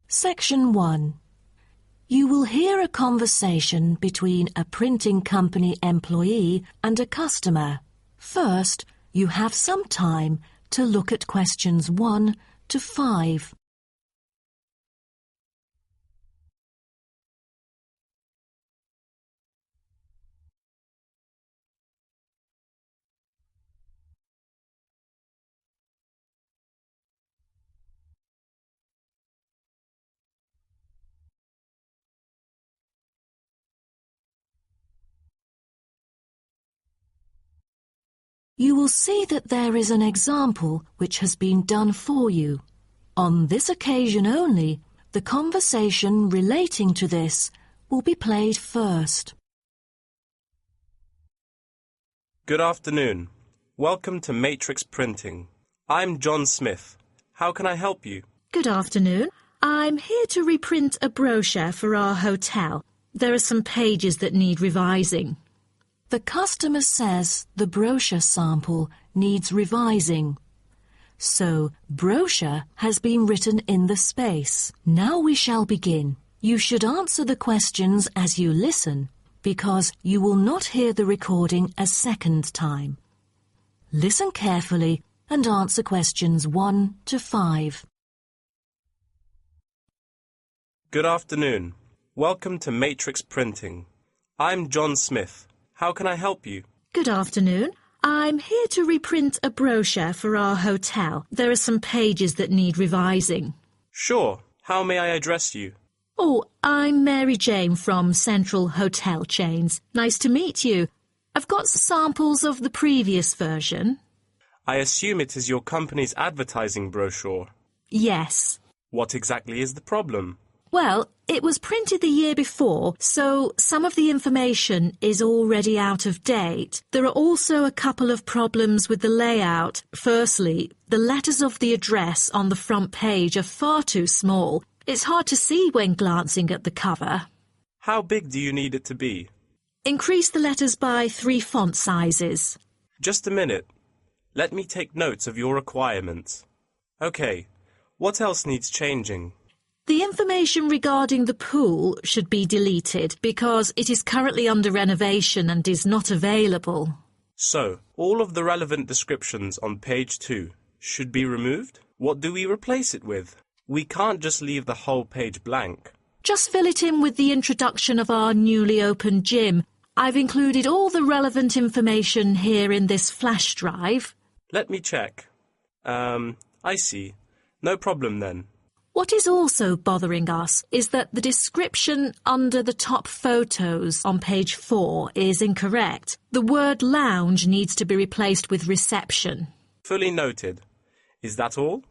Section 1. You will hear a conversation between a printing company employee and a customer. First, you have some time to look at questions 1 to 5. You will see that there is an example which has been done for you. On this occasion only, the conversation relating to this will be played first. Good afternoon. Welcome to Matrix Printing. I'm John Smith. How can I help you? Good afternoon. I'm here to reprint a brochure for our hotel. There are some pages that need revising. The customer says the brochure sample needs revising. So, brochure has been written in the space. Now we shall begin. You should answer the questions as you listen, because you will not hear the recording a second time. Listen carefully and answer questions 1 to 5. Good afternoon. Welcome to Matrix Printing. I'm John Smith. How can I help you? Good afternoon. I'm here to reprint a brochure for our hotel. There are some pages that need revising. Sure. How may I address you? Oh, I'm Mary Jane from Central Hotel Chains. Nice to meet you. I've got samples of the previous version. I assume it is your company's advertising brochure. Yes. What exactly is the problem? Well, it was printed the year before, so some of the information is already out of date. There are also a couple of problems with the layout. Firstly, the letters of the address on the front page are far too small. It's hard to see when glancing at the cover. How big do you need it to be? Increase the letters by 3 font sizes. Just a minute. Let me take notes of your requirements. Okay, what else needs changing? The information regarding the pool should be deleted because it is currently under renovation and is not available. So, all of the relevant descriptions on page 2 should be removed? What do we replace it with? We can't just leave the whole page blank. Just fill it in with the introduction of our newly opened gym. I've included all the relevant information here in this flash drive. Let me check. I see. No problem then. What is also bothering us is that the description under the top photos on page 4 is incorrect. The word lounge needs to be replaced with reception. Fully noted. Is that all?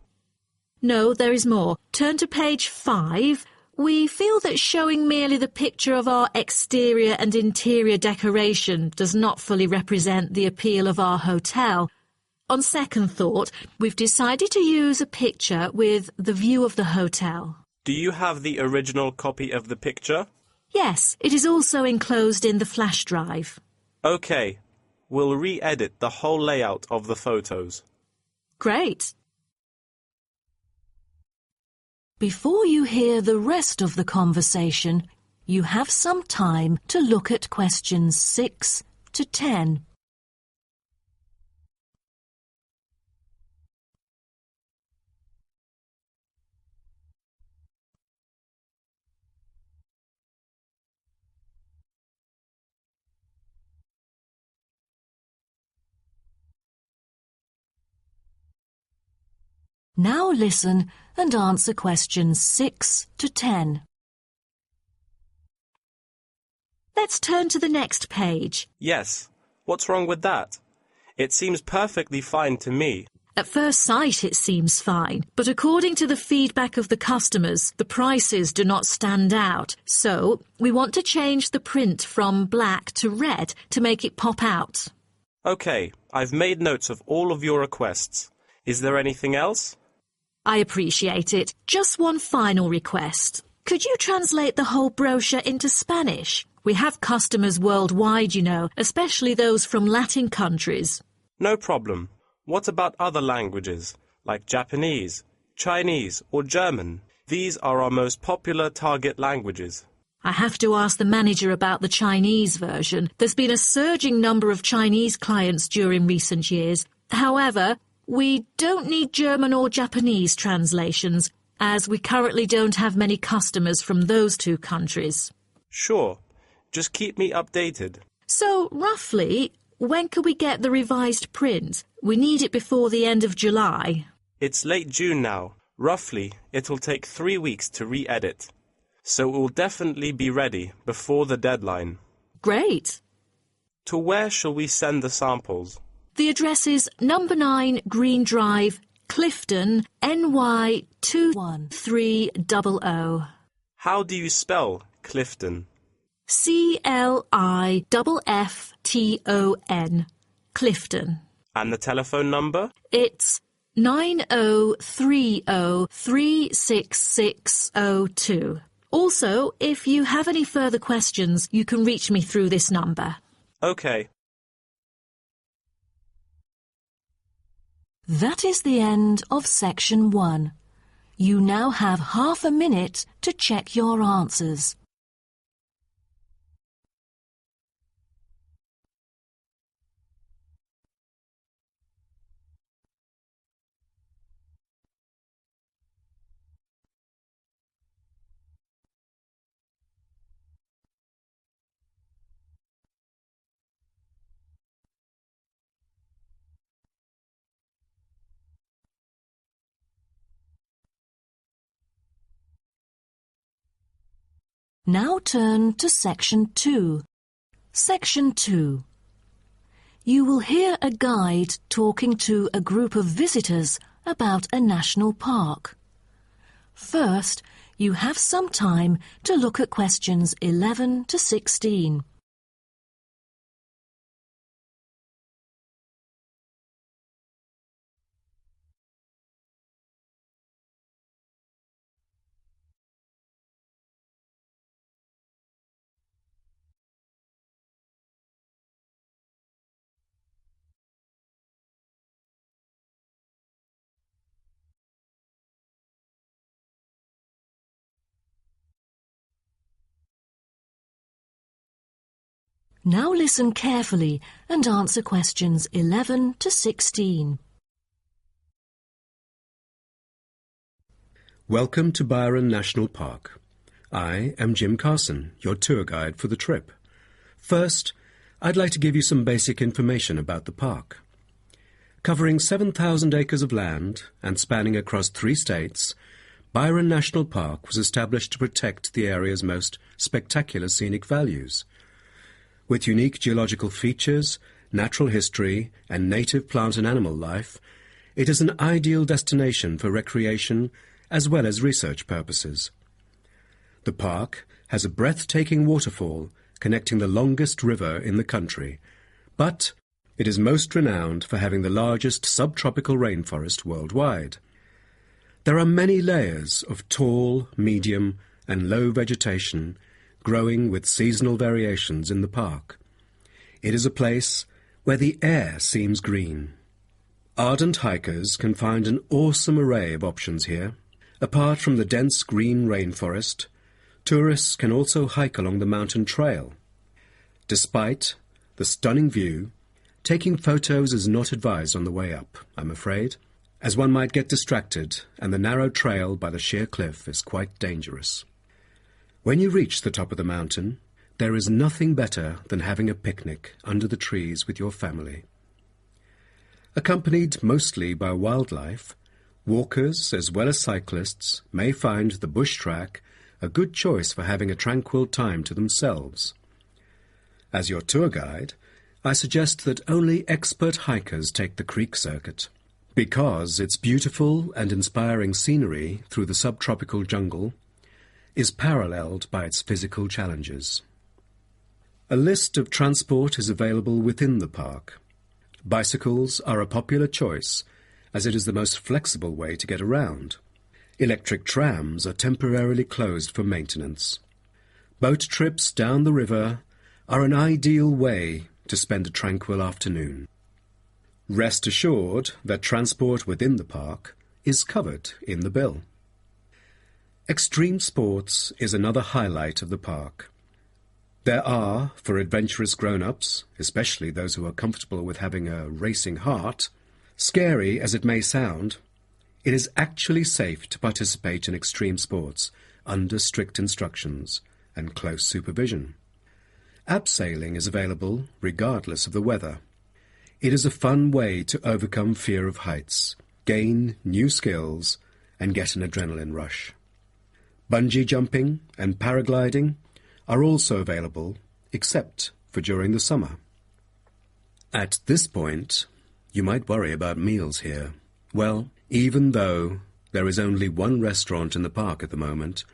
No, there is more. Turn to page 5. We feel that showing merely the picture of our exterior and interior decoration does not fully represent the appeal of our hotel. On second thought, we've decided to use a picture with the view of the hotel. Do you have the original copy of the picture? Yes, it is also enclosed in the flash drive. Okay, we'll re-edit the whole layout of the photos. Great. Before you hear the rest of the conversation, you have some time to look at questions 6 to 10. Now listen and answer questions 6 to 10. Let's turn to the next page. Yes. What's wrong with that? It seems perfectly fine to me. At first sight it seems fine, but according to the feedback of the customers, the prices do not stand out. So, we want to change the print from black to red to make it pop out. Okay, I've made notes of all of your requests. Is there anything else? I appreciate it. Just one final request. Could you translate the whole brochure into Spanish? We have customers worldwide, you know, especially those from Latin countries. No problem. What about other languages, like Japanese, Chinese or German? These are our most popular target languages. I have to ask the manager about the Chinese version. There's been a surging number of Chinese clients during recent years. However, we don't need German or Japanese translations, as we currently don't have many customers from those two countries. Sure. Just keep me updated. So, roughly, when can we get the revised print? We need it before the end of July. It's late June now. Roughly, it'll take 3 weeks to re-edit. So it will definitely be ready before the deadline. Great. To where shall we send the samples? The address is number 9 Green Drive, Clifton, NY 21300. How do you spell Clifton? CLIFFTON, Clifton. And the telephone number? It's 9030366602. Also, if you have any further questions, you can reach me through this number. Okay. That is the end of section 1. You now have half a minute to check your answers. Now turn to Section 2. Section 2. You will hear a guide talking to a group of visitors about a national park. First, you have some time to look at questions 11 to 16. Now listen carefully and answer questions 11 to 16. Welcome to Byron National Park. I am Jim Carson, your tour guide for the trip. First, I'd like to give you some basic information about the park. Covering 7,000 acres of land and spanning across 3 states, Byron National Park was established to protect the area's most spectacular scenic values. With unique geological features, natural history, and native plant and animal life, it is an ideal destination for recreation as well as research purposes. The park has a breathtaking waterfall connecting the longest river in the country, but it is most renowned for having the largest subtropical rainforest worldwide. There are many layers of tall, medium, and low vegetation growing with seasonal variations in the park. It is a place where the air seems green. Ardent hikers can find an awesome array of options here. Apart from the dense green rainforest, tourists can also hike along the mountain trail. Despite the stunning view, taking photos is not advised on the way up, I'm afraid, as one might get distracted and the narrow trail by the sheer cliff is quite dangerous. When you reach the top of the mountain, there is nothing better than having a picnic under the trees with your family. Accompanied mostly by wildlife, walkers as well as cyclists may find the bush track a good choice for having a tranquil time to themselves. As your tour guide, I suggest that only expert hikers take the creek circuit, because its beautiful and inspiring scenery through the subtropical jungle is paralleled by its physical challenges. A list of transport is available within the park. Bicycles are a popular choice, as it is the most flexible way to get around. Electric trams are temporarily closed for maintenance. Boat trips down the river are an ideal way to spend a tranquil afternoon. Rest assured that transport within the park is covered in the bill. Extreme sports is another highlight of the park. There are, for adventurous grown-ups, especially those who are comfortable with having a racing heart, scary as it may sound, it is actually safe to participate in extreme sports under strict instructions and close supervision. Abseiling is available regardless of the weather. It is a fun way to overcome fear of heights, gain new skills, and get an adrenaline rush. Bungee jumping and paragliding are also available, except for during the summer. At this point, you might worry about meals here. Well, even though there is only one restaurant in the park at the moment,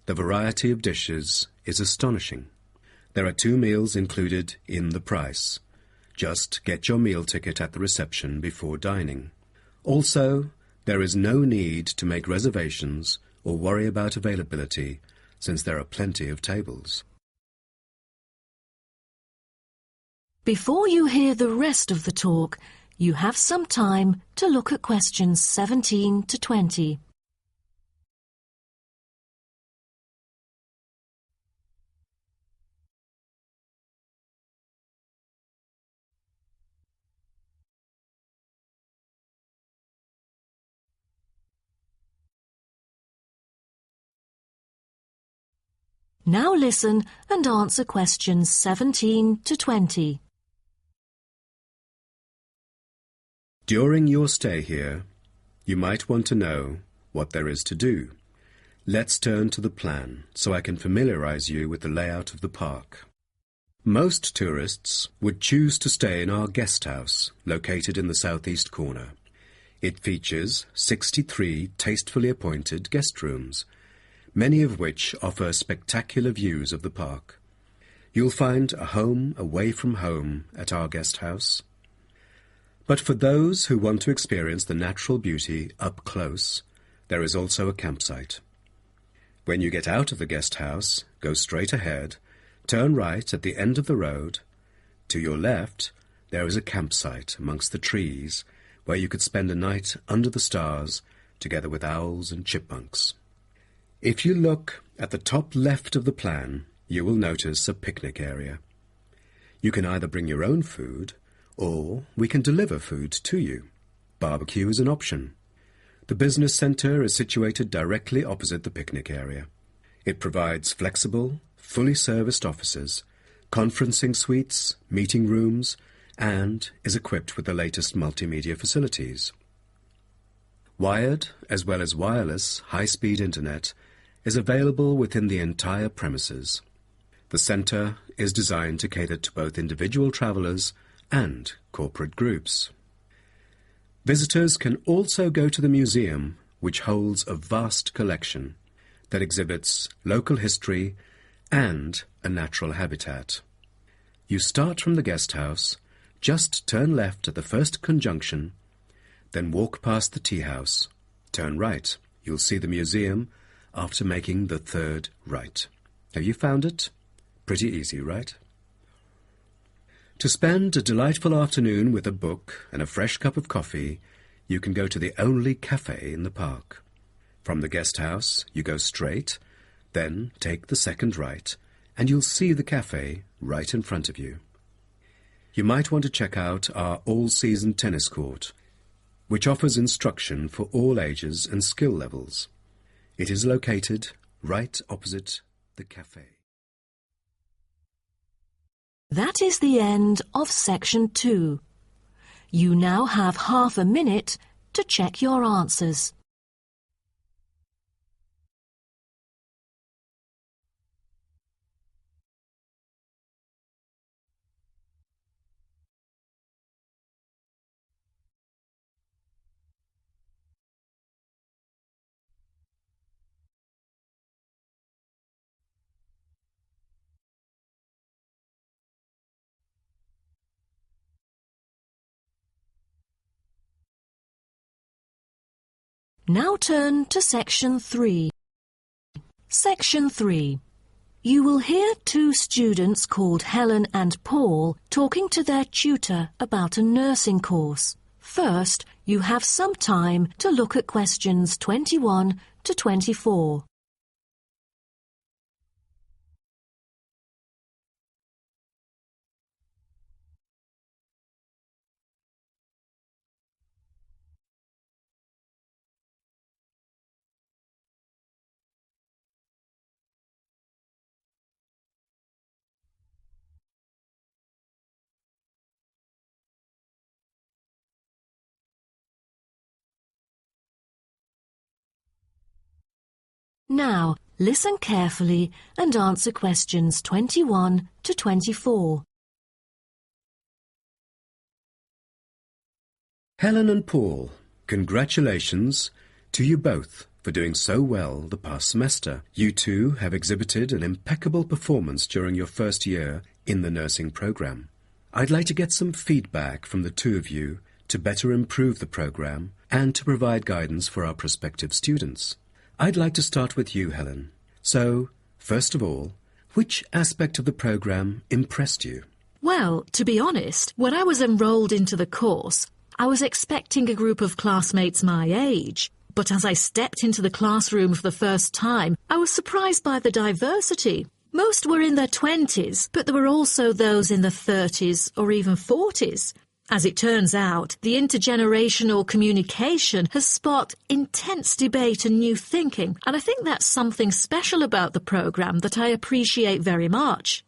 the variety of dishes is astonishing. There are 2 meals included in the price. Just get your meal ticket at the reception before dining. Also, there is no need to make reservations or worry about availability, since there are plenty of tables. Before you hear the rest of the talk, you have some time to look at questions 17 to 20. Now listen and answer questions 17 to 20. During your stay here, you might want to know what there is to do. Let's turn to the plan so I can familiarize you with the layout of the park. Most tourists would choose to stay in our guest house, located in the southeast corner. It features 63 tastefully appointed guest rooms, many of which offer spectacular views of the park. You'll find a home away from home at our guest house. But for those who want to experience the natural beauty up close, there is also a campsite. When you get out of the guest house, go straight ahead, turn right at the end of the road. To your left, there is a campsite amongst the trees where you could spend a night under the stars together with owls and chipmunks. If you look at the top left of the plan, you will notice a picnic area. You can either bring your own food, or we can deliver food to you. Barbecue is an option. The business centre is situated directly opposite the picnic area. It provides flexible, fully serviced offices, conferencing suites, meeting rooms, and is equipped with the latest multimedia facilities. Wired, as well as wireless, high-speed internet is available within the entire premises. The centre is designed to cater to both individual travellers and corporate groups. Visitors can also go to the museum, which holds a vast collection that exhibits local history and a natural habitat. You start from the guest house, just turn left at the first conjunction, then walk past the tea house. Turn right. You'll see the museum after making the third right. Have you found it? Pretty easy, right? To spend a delightful afternoon with a book and a fresh cup of coffee, you can go to the only cafe in the park. From the guest house, you go straight, then take the second right, and you'll see the cafe right in front of you. You might want to check out our all-season tennis court, which offers instruction for all ages and skill levels. It is located right opposite the cafe. That is the end of section 2. You now have half a minute to check your answers. Now turn to section 3. Section 3. You will hear two students called Helen and Paul talking to their tutor about a nursing course. First, you have some time to look at questions 21 to 24. Now, listen carefully and answer questions 21 to 24. Helen and Paul, congratulations to you both for doing so well the past semester. You two have exhibited an impeccable performance during your first year in the nursing program. I'd like to get some feedback from the two of you to better improve the program and to provide guidance for our prospective students. I'd like to start with you, Helen. So, first of all, which aspect of the program impressed you? Well, to be honest, when I was enrolled into the course, I was expecting a group of classmates my age. But as I stepped into the classroom for the first time, I was surprised by the diversity. Most were in their 20s, but there were also those in their 30s or even 40s. As it turns out, the intergenerational communication has sparked intense debate and new thinking, and I think that's something special about the programme that I appreciate very much.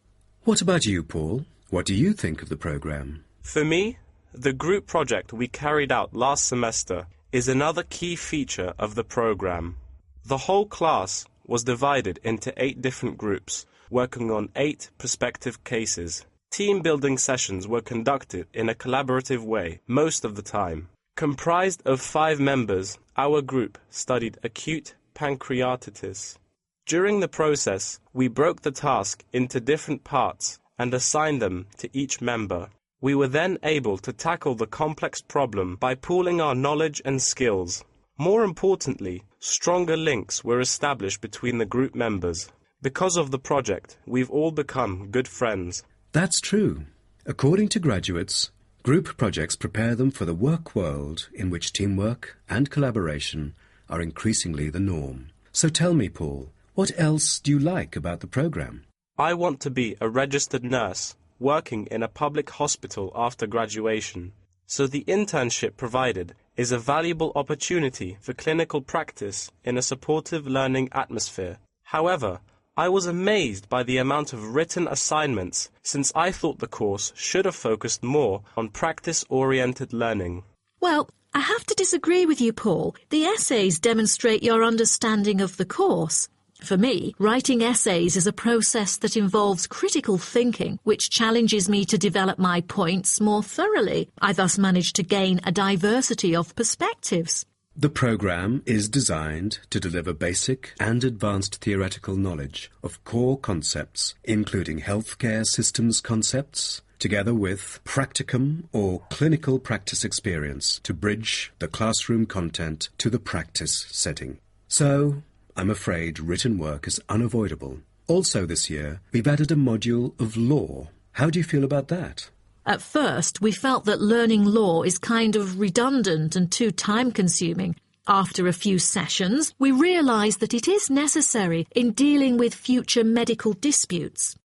What about you, Paul? What do you think of the programme? For me, the group project we carried out last semester is another key feature of the program. The whole class was divided into 8 different groups, working on 8 prospective cases. Team-building sessions were conducted in a collaborative way most of the time. Comprised of 5 members, our group studied acute pancreatitis. During the process, we broke the task into different parts and assigned them to each member. We were then able to tackle the complex problem by pooling our knowledge and skills. More importantly, stronger links were established between the group members. Because of the project, we've all become good friends. That's true. According to graduates, group projects prepare them for the work world in which teamwork and collaboration are increasingly the norm. So tell me, Paul, what else do you like about the program? I want to be a registered nurse working in a public hospital after graduation. So the internship provided is a valuable opportunity for clinical practice in a supportive learning atmosphere. However, I was amazed by the amount of written assignments, since I thought the course should have focused more on practice-oriented learning. Well, I have to disagree with you, Paul. The essays demonstrate your understanding of the course. For me, writing essays is a process that involves critical thinking, which challenges me to develop my points more thoroughly. I thus managed to gain a diversity of perspectives. The program is designed to deliver basic and advanced theoretical knowledge of core concepts, including healthcare systems concepts, together with practicum or clinical practice experience to bridge the classroom content to the practice setting. So, I'm afraid written work is unavoidable. Also this year, we've added a module of law. How do you feel about that? At first, we felt that learning law is kind of redundant and too time-consuming. After a few sessions, we realised that it is necessary in dealing with future medical disputes.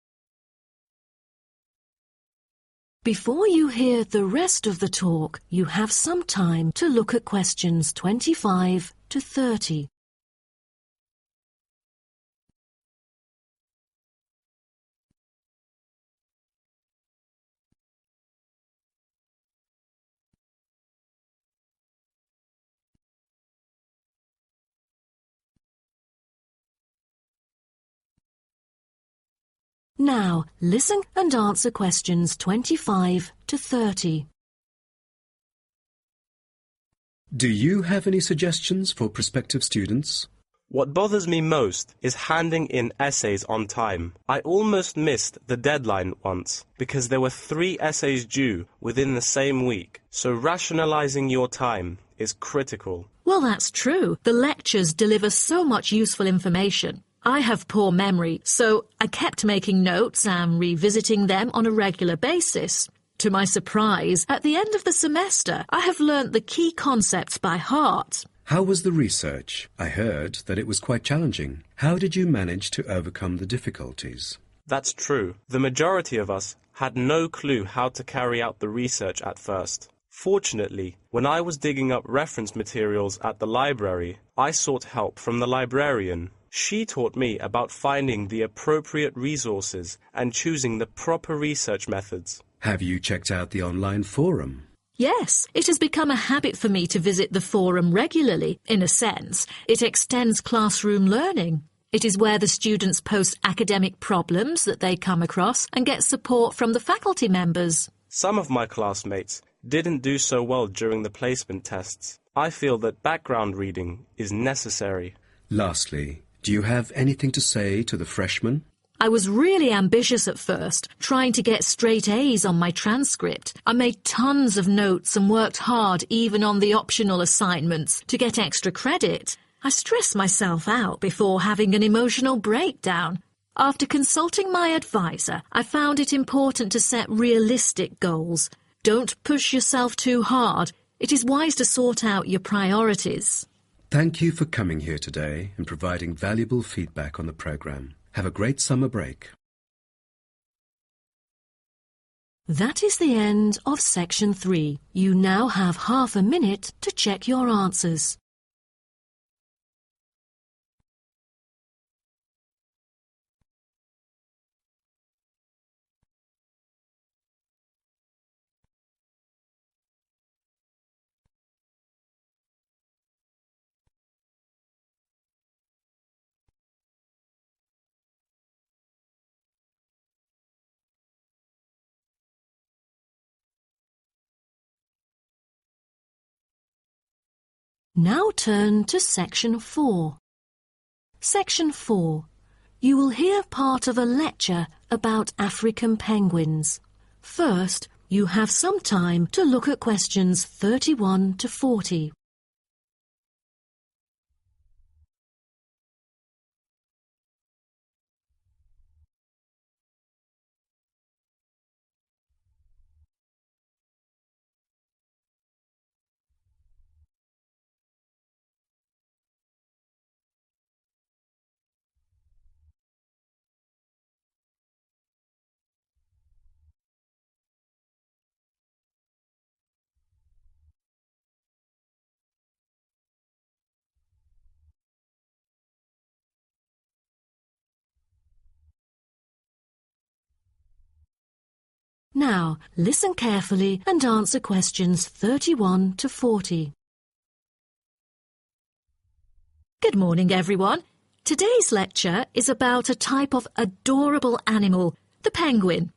Before you hear the rest of the talk, you have some time to look at questions 25 to 30. Now, listen and answer questions 25 to 30. Do you have any suggestions for prospective students? What bothers me most is handing in essays on time. I almost missed the deadline once because there were 3 essays due within the same week, so rationalizing your time is critical. Well, that's true. The lectures deliver so much useful information. I have poor memory, so I kept making notes and revisiting them on a regular basis. To my surprise, at the end of the semester, I have learnt the key concepts by heart. How was the research? I heard that it was quite challenging. How did you manage to overcome the difficulties? That's true. The majority of us had no clue how to carry out the research at first. Fortunately, when I was digging up reference materials at the library, I sought help from the librarian. She taught me about finding the appropriate resources and choosing the proper research methods. Have you checked out the online forum? Yes, it has become a habit for me to visit the forum regularly. In a sense, it extends classroom learning. It is where the students post academic problems that they come across and get support from the faculty members. Some of my classmates didn't do so well during the placement tests. I feel that background reading is necessary. Lastly, do you have anything to say to the freshmen? I was really ambitious at first, trying to get straight A's on my transcript. I made tons of notes and worked hard even on the optional assignments to get extra credit. I stressed myself out before having an emotional breakdown. After consulting my advisor, I found it important to set realistic goals. Don't push yourself too hard. It is wise to sort out your priorities. Thank you for coming here today and providing valuable feedback on the program. Have a great summer break. That is the end of Section 3. You now have half a minute to check your answers. Now turn to Section 4. Section 4. You will hear part of a lecture about African penguins. First, you have some time to look at questions 31 to 40. Now, listen carefully and answer questions 31 to 40. Good morning, everyone. Today's lecture is about a type of adorable animal, the penguin.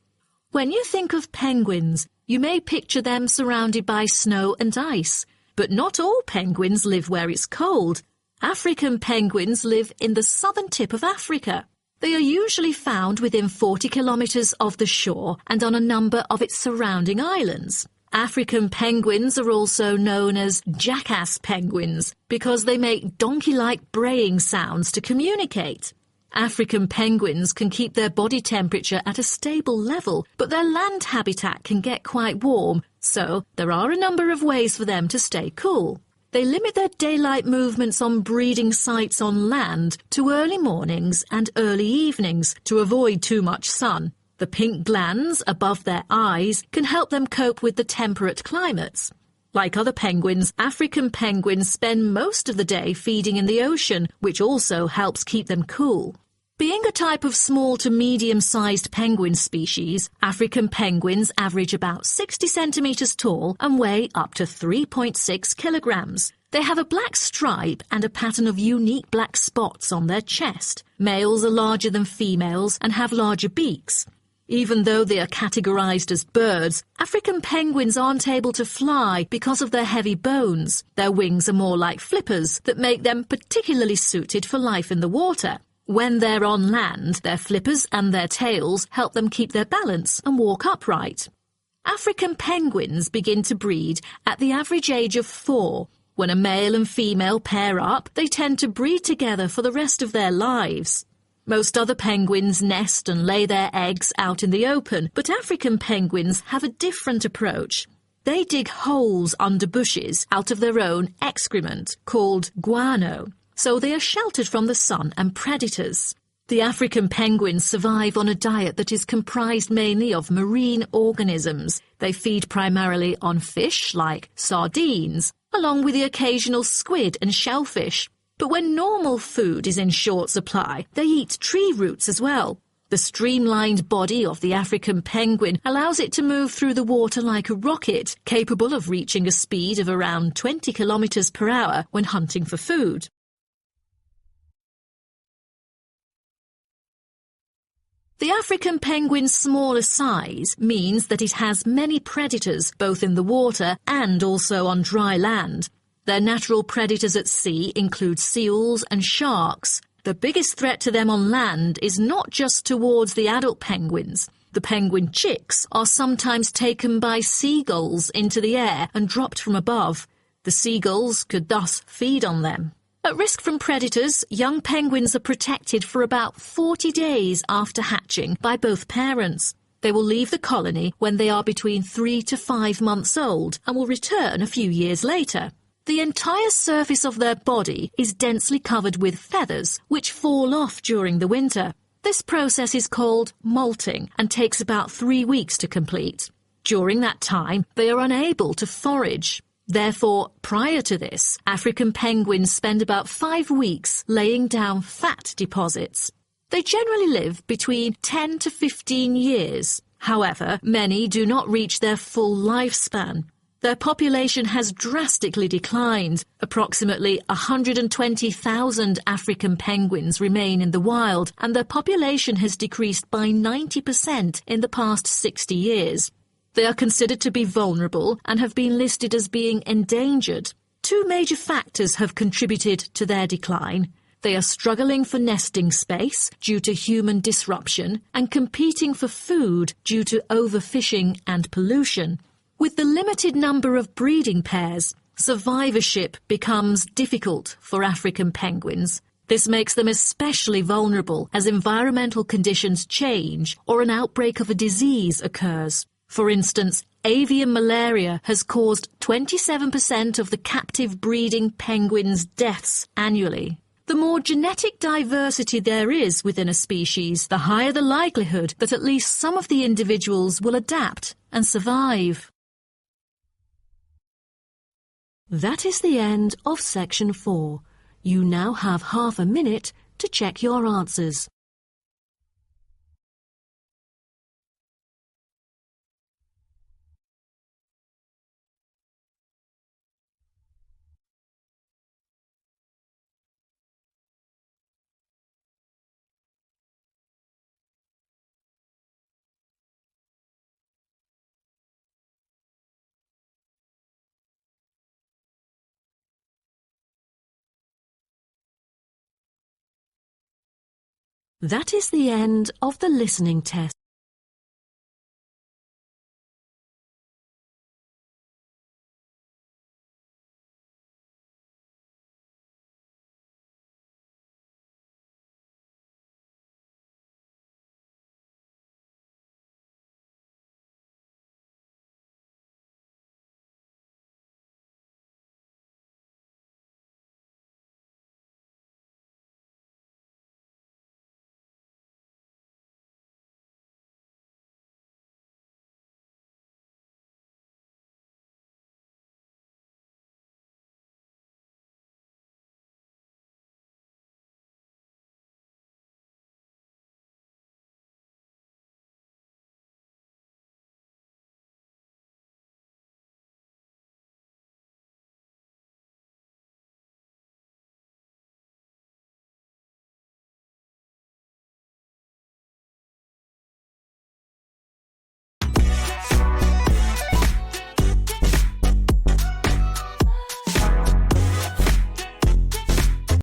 When you think of penguins, you may picture them surrounded by snow and ice. But not all penguins live where it's cold. African penguins live in the southern tip of Africa. They are usually found within 40 kilometres of the shore and on a number of its surrounding islands. African penguins are also known as jackass penguins because they make donkey-like braying sounds to communicate. African penguins can keep their body temperature at a stable level, but their land habitat can get quite warm, so there are a number of ways for them to stay cool. They limit their daylight movements on breeding sites on land to early mornings and early evenings to avoid too much sun. The pink glands above their eyes can help them cope with the temperate climates. Like other penguins, African penguins spend most of the day feeding in the ocean, which also helps keep them cool. Being a type of small to medium-sized penguin species, African penguins average about 60 centimetres tall and weigh up to 3.6 kilograms. They have a black stripe and a pattern of unique black spots on their chest. Males are larger than females and have larger beaks. Even though they are categorized as birds, African penguins aren't able to fly because of their heavy bones. Their wings are more like flippers that make them particularly suited for life in the water. When they're on land, their flippers and their tails help them keep their balance and walk upright. African penguins begin to breed at the average age of 4. When a male and female pair up, they tend to breed together for the rest of their lives. Most other penguins nest and lay their eggs out in the open, but African penguins have a different approach. They dig holes under bushes out of their own excrement, called guano, so they are sheltered from the sun and predators. The African penguins survive on a diet that is comprised mainly of marine organisms. They feed primarily on fish like sardines, along with the occasional squid and shellfish. But when normal food is in short supply, they eat tree roots as well. The streamlined body of the African penguin allows it to move through the water like a rocket, capable of reaching a speed of around 20 kilometers per hour when hunting for food. The African penguin's smaller size means that it has many predators both in the water and also on dry land. Their natural predators at sea include seals and sharks. The biggest threat to them on land is not just towards the adult penguins. The penguin chicks are sometimes taken by seagulls into the air and dropped from above. The seagulls could thus feed on them. At risk from predators, young penguins are protected for about 40 days after hatching by both parents. They will leave the colony when they are between 3 to 5 months old and will return a few years later. The entire surface of their body is densely covered with feathers, which fall off during the winter. This process is called molting and takes about 3 weeks to complete. During that time, they are unable to forage. Therefore, prior to this, African penguins spend about 5 weeks laying down fat deposits. They generally live between 10 to 15 years. However, many do not reach their full lifespan. Their population has drastically declined. Approximately 120,000 African penguins remain in the wild, and their population has decreased by 90% in the past 60 years. They are considered to be vulnerable and have been listed as being endangered. 2 major factors have contributed to their decline. They are struggling for nesting space due to human disruption and competing for food due to overfishing and pollution. With the limited number of breeding pairs, survivorship becomes difficult for African penguins. This makes them especially vulnerable as environmental conditions change or an outbreak of a disease occurs. For instance, avian malaria has caused 27% of the captive breeding penguins' deaths annually. The more genetic diversity there is within a species, the higher the likelihood that at least some of the individuals will adapt and survive. That is the end of section 4. You now have half a minute to check your answers. That is the end of the listening test.